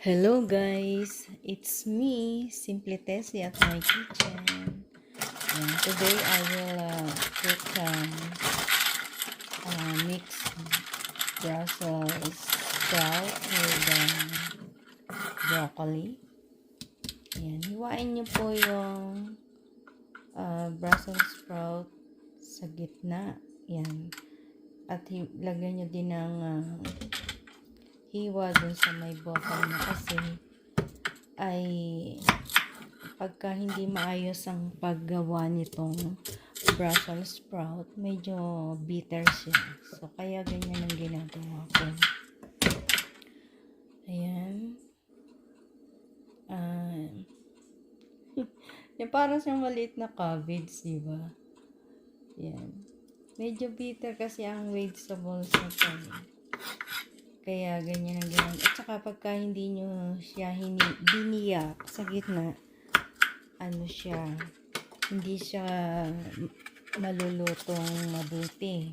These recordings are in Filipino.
Hello guys, it's me, Simple Tessie at my kitchen. And today I will cook mixed Brussels sprout with broccoli. Ayan, hiwain niyo po yung Brussels sprout sa gitna. Ayan. At lagyan niyo din ng hiwa dun sa may broccoli na kasi ay pagka hindi maayos ang paggawa nitong Brussels sprout, medyo bitter siya. So, kaya ganyan ang ginagawa ko. Ayan. Yung parang siyang maliit na cabbage, diba? Ayan. Medyo bitter kasi ang vegetables na ito. Kaya ganyan ang ginagawa. At saka pagka hindi nyo siya biniyak sa gitna, hindi siya malulutong mabuti.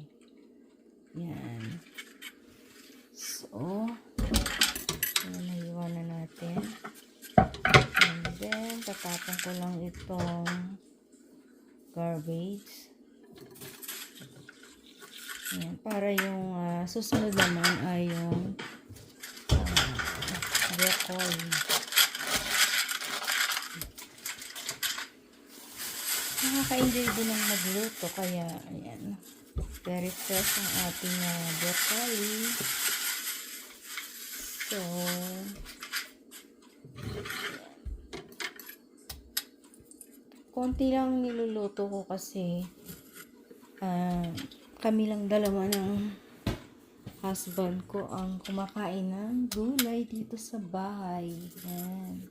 Yan. So, nahiwa na natin. And then, tatapon ko lang itong garbage. Yan. Para yung susunod naman ay yung broccoli. Nakaka-enjoy din ang magluto, kaya ayan, very fresh ang ating broccoli. So, konti lang niluluto ko kasi kami lang dalawa ng husband ko ang kumakain ng gulay dito sa bahay. Ayan.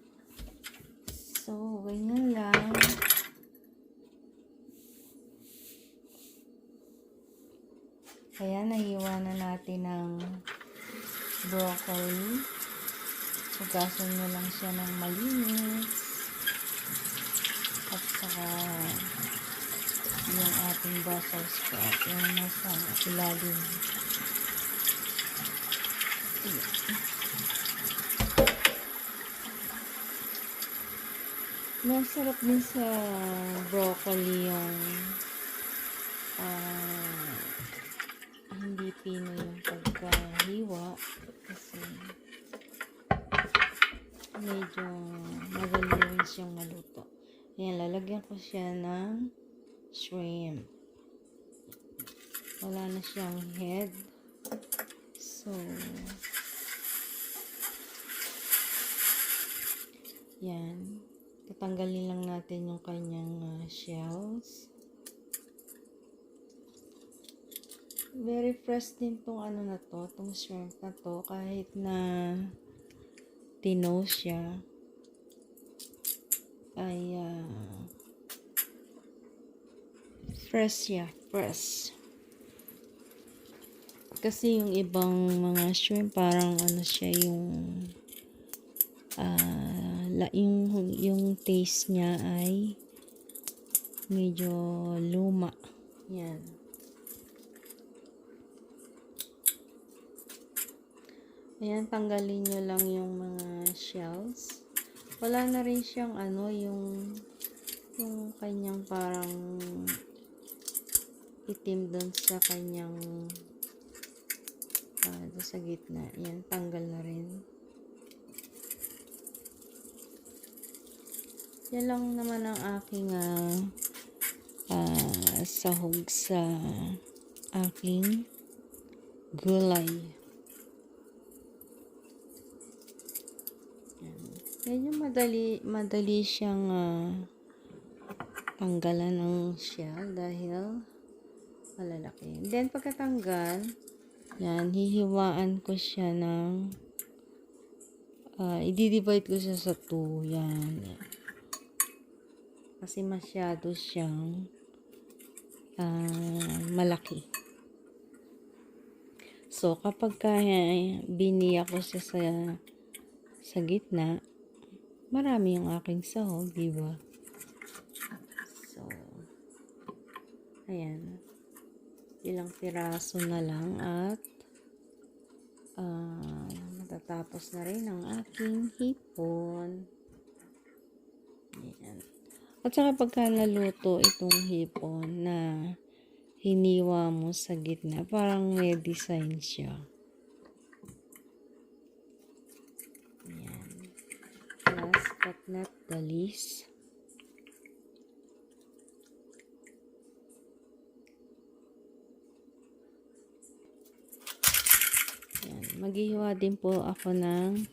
So, ganyan lang. Kaya nahiwa na natin ng broccoli. Hugasan nyo lang siya ng malinis. At saka yung ating Brussels sprout yung nasa ilalim. Masarap din sa broccoli yung hindi pino yung pagkahiwa kasi medyo madali rin siyang maluto. Ayan, lalagyan ko siya ng shrimp. Wala na siyang head. So, yan. Tatanggalin lang natin yung kanyang shells. Very fresh din tong na to, tong shrimp na to, kahit na tino siya ay fresh siya, fresh. Kasi yung ibang mga shrimp parang siya yung taste niya ay medyo luma. Yan. Ayan, tanggalin nyo lang yung mga shells. Wala na rin siyang yung kanyang parang itim doon sa kanyang doon sa gitna. Ayan, tanggal na rin. Yan lang naman ang aking sahog sa aking gulay. Yan yung madali siyang tanggalan ng shell dahil malalaki. Then pagkatanggal, yan, hihiwaan ko siya ng i-divide ko siya sa 2. Yan. Kasi masyado siyang malaki. So, kapag biniyak ko siya sa gitna, marami yung aking sahog, diba? So, ayan. Ilang piraso na lang at natapos na rin ang aking hipon. Ayan. At saka pagka naluto itong hipon na hiniwa mo sa gitna, parang may design siya. Ayan. Last but not the least, maghihiwa din po ako ng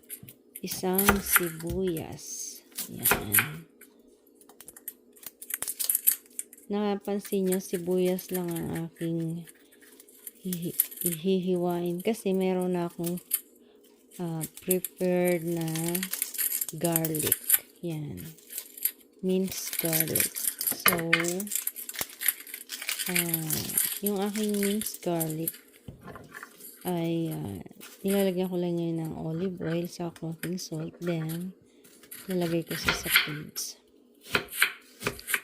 isang sibuyas. Yan. Napansin nyo, sibuyas lang ang aking hihiwain kasi meron na akong prepared na garlic. Yan. Minced garlic. So, yung aking minced garlic ay nilalagyan ko lang ngayon ng olive oil sa konting salt, then nilagay ko sa fridge.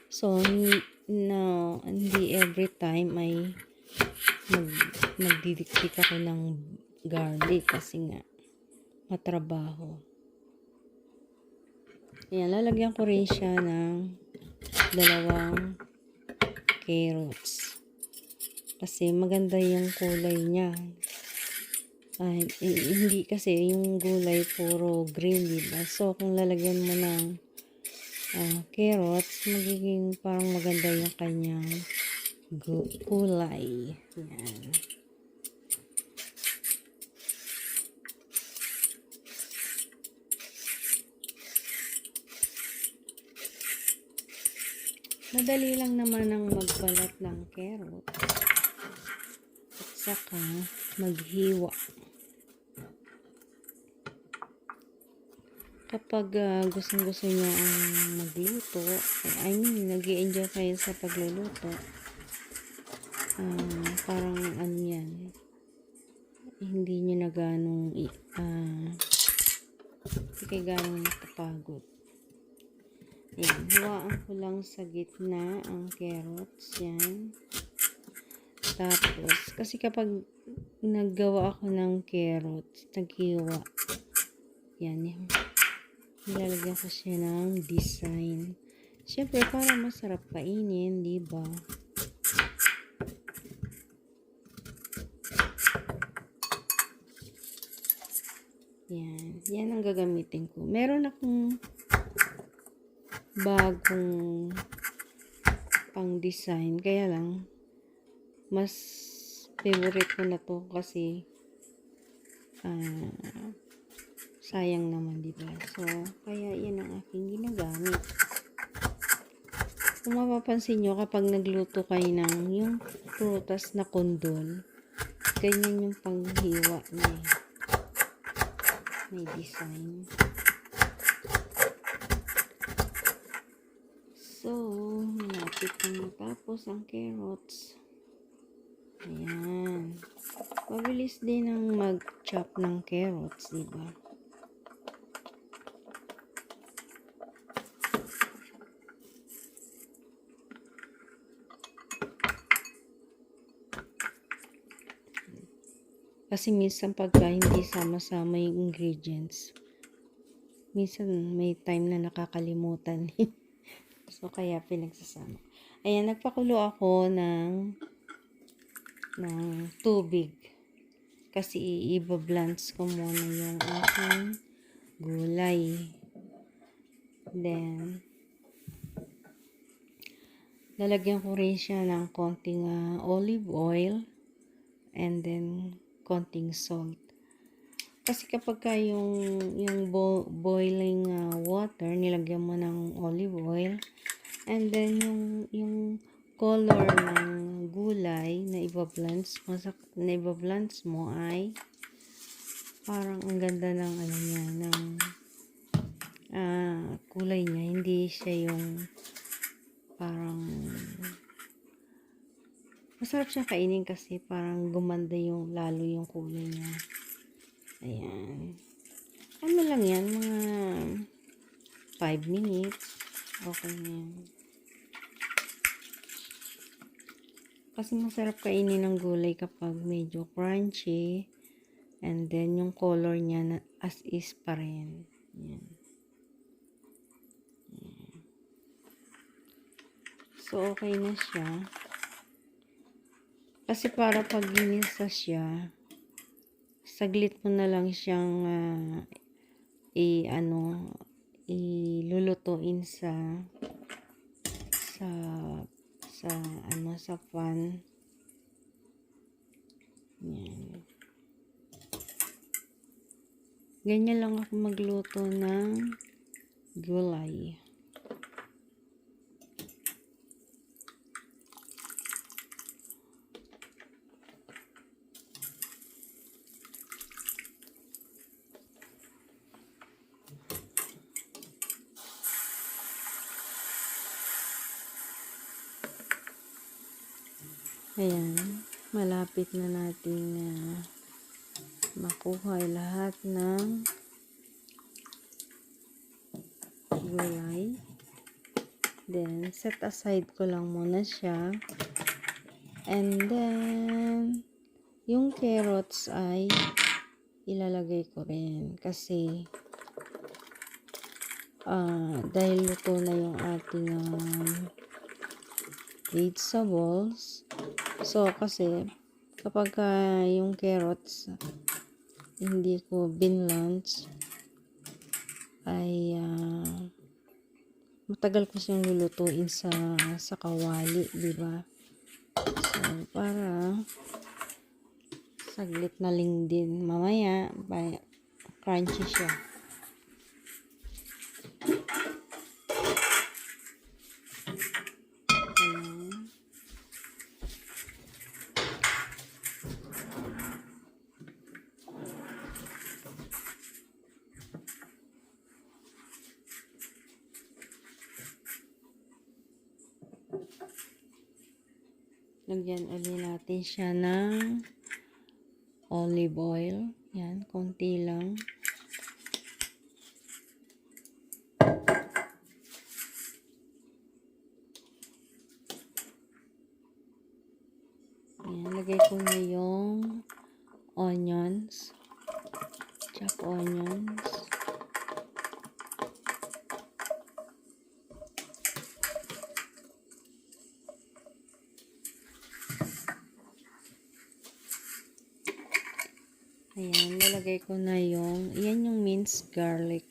So hindi every time ay magdidikdik ako ng garlic kasi nga matrabaho. Ayan, lalagyan ko rin siya ng 2 carrots kasi maganda yung kulay niya. Hindi kasi yung gulay puro green, diba? So, kung lalagyan mo ng carrots, magiging parang maganda yung kanyang kulay. Yan. Madali lang naman ang magbalat ng carrots at saka maghiwa. Kapag gustong-gusto nyo ang magluto, nag-i-enjoy kayo sa pagluluto, parang ano yan, hindi nyo na ganong hindi kayo ganong nakapagod. Ayan, hiwaan ko lang sa gitna ang carrots, yan. Tapos, kasi kapag naggawa ako ng carrots, naghiwa, yan, nilalagyan ko siya ng design. Siyempre, para masarap kainin, diba? Yan. Yan ang gagamitin ko. Meron akong bagong pang design. Kaya lang, mas favorite ko na to kasi sayang naman, diba? So, kaya yan ang aking ginagamit. Kung mapapansin nyo, kapag nagluto kayo ng yung prutas na kondol, ganyan yung panghiwa niya. May design. So, malapit na matapos ang carrots. Ayan. Mabilis din ang mag-chop ng carrots, diba? Kasi minsan pagka hindi sama-sama yung ingredients, minsan may time na nakakalimutan. So, kaya pinagsasama. Ayan, nagpakulo ako ng tubig. Kasi i-balance ko muna yung aking gulay. Then, lalagyan ko rin siya ng konting olive oil and then konting salt. Kasi kapag yung boiling water, nilagyan mo ng olive oil, and then yung color ng gulay na iba-blends mo ay parang ang ganda ng ano niya, ng kulay niya. Hindi siya yung parang masarap siya kainin kasi parang gumanda lalo yung kulay niya. Ayan. Ano lang yan, mga 5 minutes. Okay na yan. Kasi masarap kainin ng gulay kapag medyo crunchy And then, yung color niya na as is pa rin. Yan. So, okay na siya. Kasi para pag ginisa siya, saglit mo na lang siyang ilulutuin sa pan. Yan. Ganyan lang ako magluto ng gulay. Ayan, malapit na natin makuha lahat ng gulay. Then, set aside ko lang muna siya. And then, yung carrots ay ilalagay ko rin. Kasi, dahil luto na yung ating vegetables. So, kasi, kapag yung carrots, hindi ko binlunch, ay matagal ko siyang lulutuin sa kawali, diba? So, para saglit na lang din. Mamaya, crunchy siya. Lagyan ulit natin siya ng olive oil. Yan, konti lang. Yan, lagay ko na yung onions. Chop onions. Ayan, lalagay ko na yan yung minced garlic.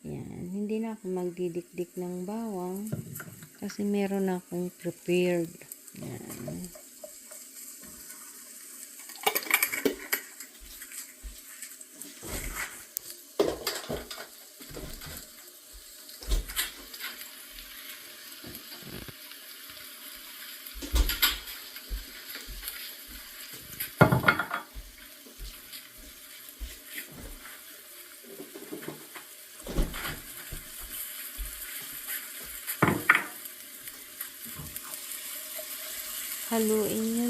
Ayan, hindi na ako magdidikdik ng bawang kasi meron akong prepared. Ayan. Haluin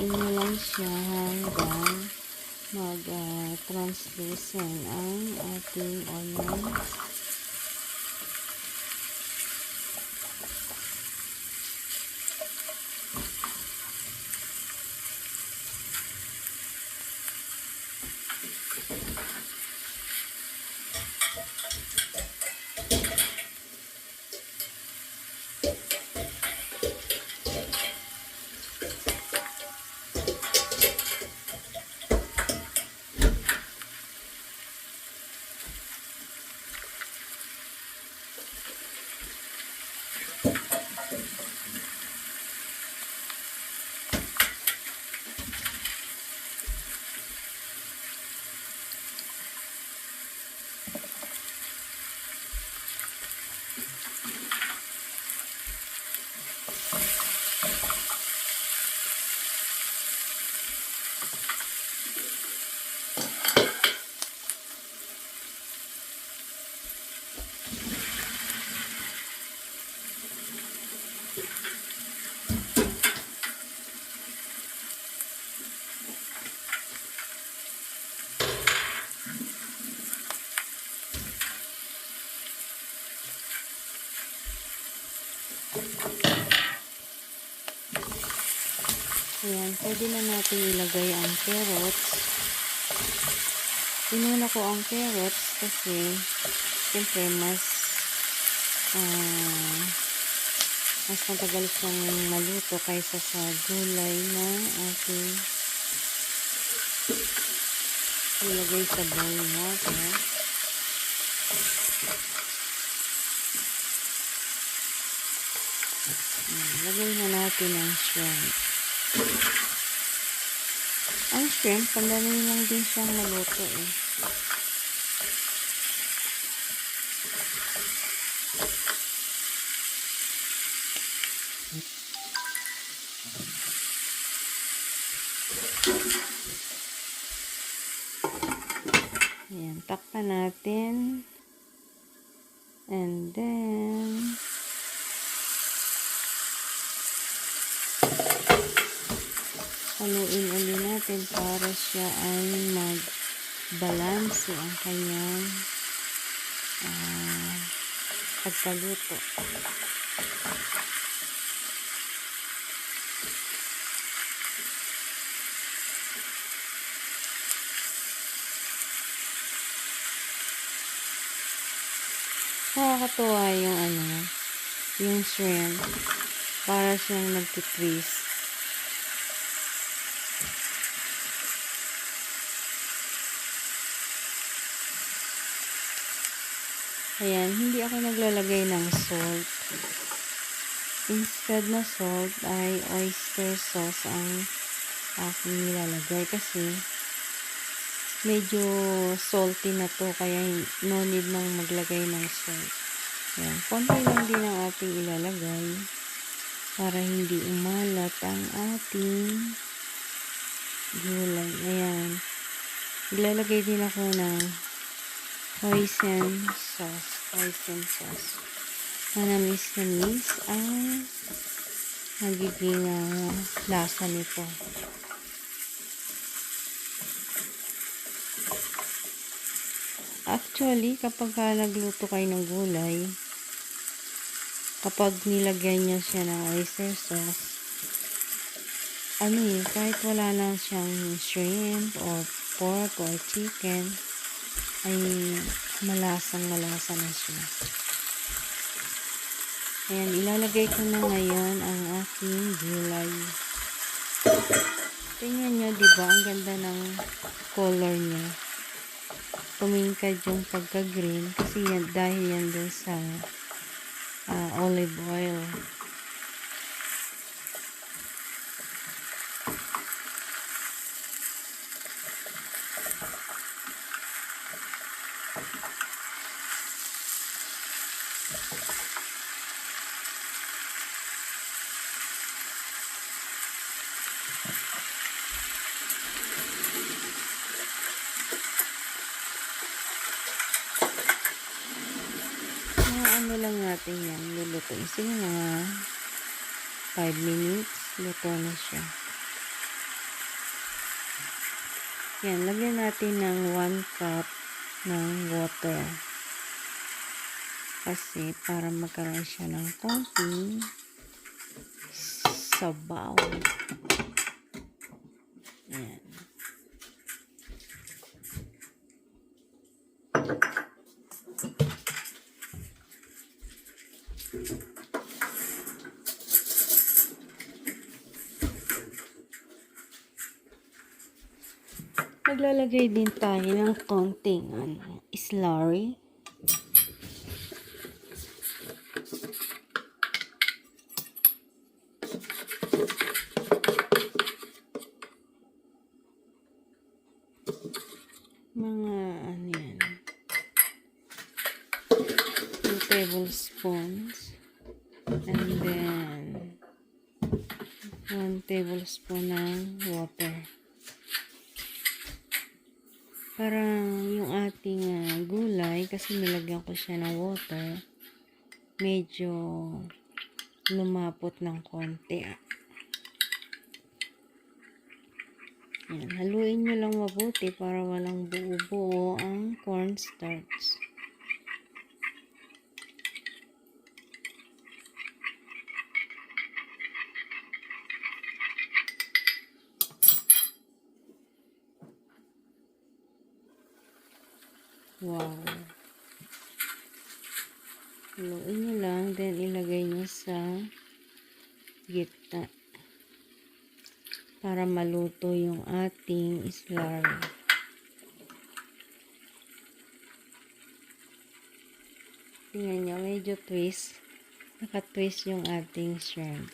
nyo lang siya hanggang mag-translucent ang ating onion. pwede na natin ilagay ang carrots. Inuna ko ang carrots kasi siyempre mas matagal siyang maluto kaysa sa gulay na ating ilagay sa boiling water. Lagay na natin ang shrimp. Ang shrimp, pandali lang din siyang maluto eh. Ayan, takpan natin. And then, haluin ulit natin para siya ay mag-balanse ang kanyang pagkaluto. Nakakatuwa yung shrimp. Para siyang nagtitwist. Ayan, hindi ako naglalagay ng salt. Instead na salt ay oyster sauce ang aking nilalagay kasi medyo salty na to kaya no need nang maglagay ng salt. Ayan, konti lang din ang ating ilalagay para hindi umalat ang ating gulay. Ayan, ilalagay din ako ng hoisin sauce. Manamis-namis ang magiging lasa nito. Actually, kapag nagluto kayo ng gulay, kapag nilagyan nyo siya ng oyster sauce, kahit wala lang siyang shrimp or pork or chicken, ay malasa na siya. Ayan, ilalagay ko na ngayon ang aking gulay. Tingnan nyo, diba? Ang ganda ng color niya. Tumingkad yung pagka-green kasi dahil yan dun sa olive oil. Lang natin yan, lulutuin. Sige mga 5 minutes, luto na siya. Yan, lagyan natin ng 1 cup ng water. Kasi para magkaroon siya ng konting sabaw. Yan. Maglalagay din tayo ng konting slurry. Mga yan. 2 tablespoons. And then 1 tablespoon ng water. Para yung ating gulay, kasi nilagyan ko siya ng water, medyo lumapot ng konti. Yan, haluin nyo lang mabuti para walang buo-buo ang cornstarch. Wow. Haluin nyo lang, then ilagay nyo sa gitna para maluto yung ating slurry. Tingnan nyo, medyo twist. Naka-twist yung ating shrimp.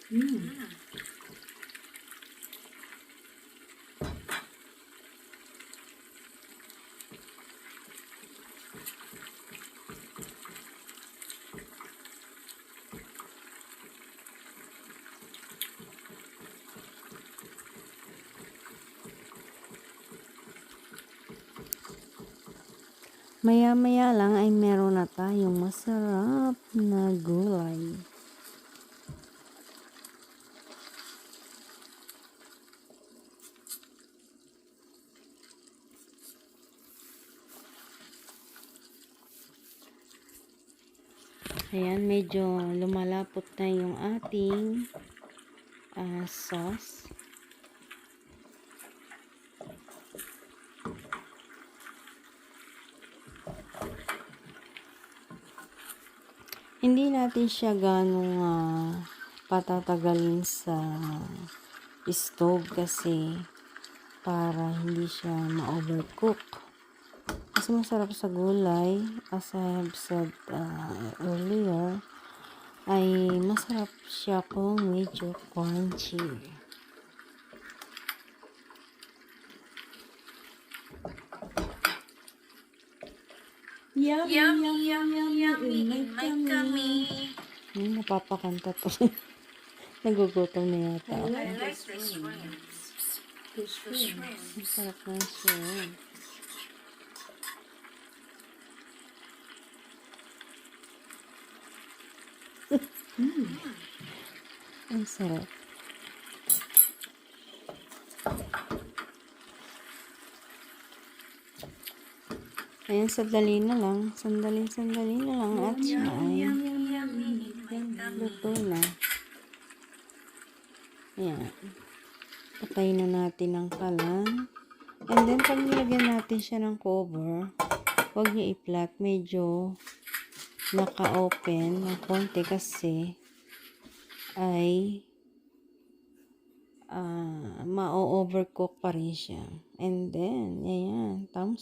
Maya-maya lang ay meron na tayong masarap na gulay. Ayan, medyo lumalapot na yung ating sauce. Hindi natin siya ganong patatagalin sa stove kasi para hindi siya ma-overcook. Kasi masarap sa gulay, as I have said earlier, ay masarap siya kung medyo crunchy. Yummy, yummy, yummy, yummy, in my tummy. Napapakanta to. Nagugutom na yata ako. I like the shrimps. The shrimps. Masarap na siya. Ang sarap. Ayan, sandali na lang. Sandali na lang. At siya ay luto na. Ayan. Patayin na natin ang kalan. And then, pag nilagyan natin siya ng cover, huwag niyo i-flat. Medyo naka-open ng konti kasi ay ma-overcook pa rin siya. And then, ayan. Thumbs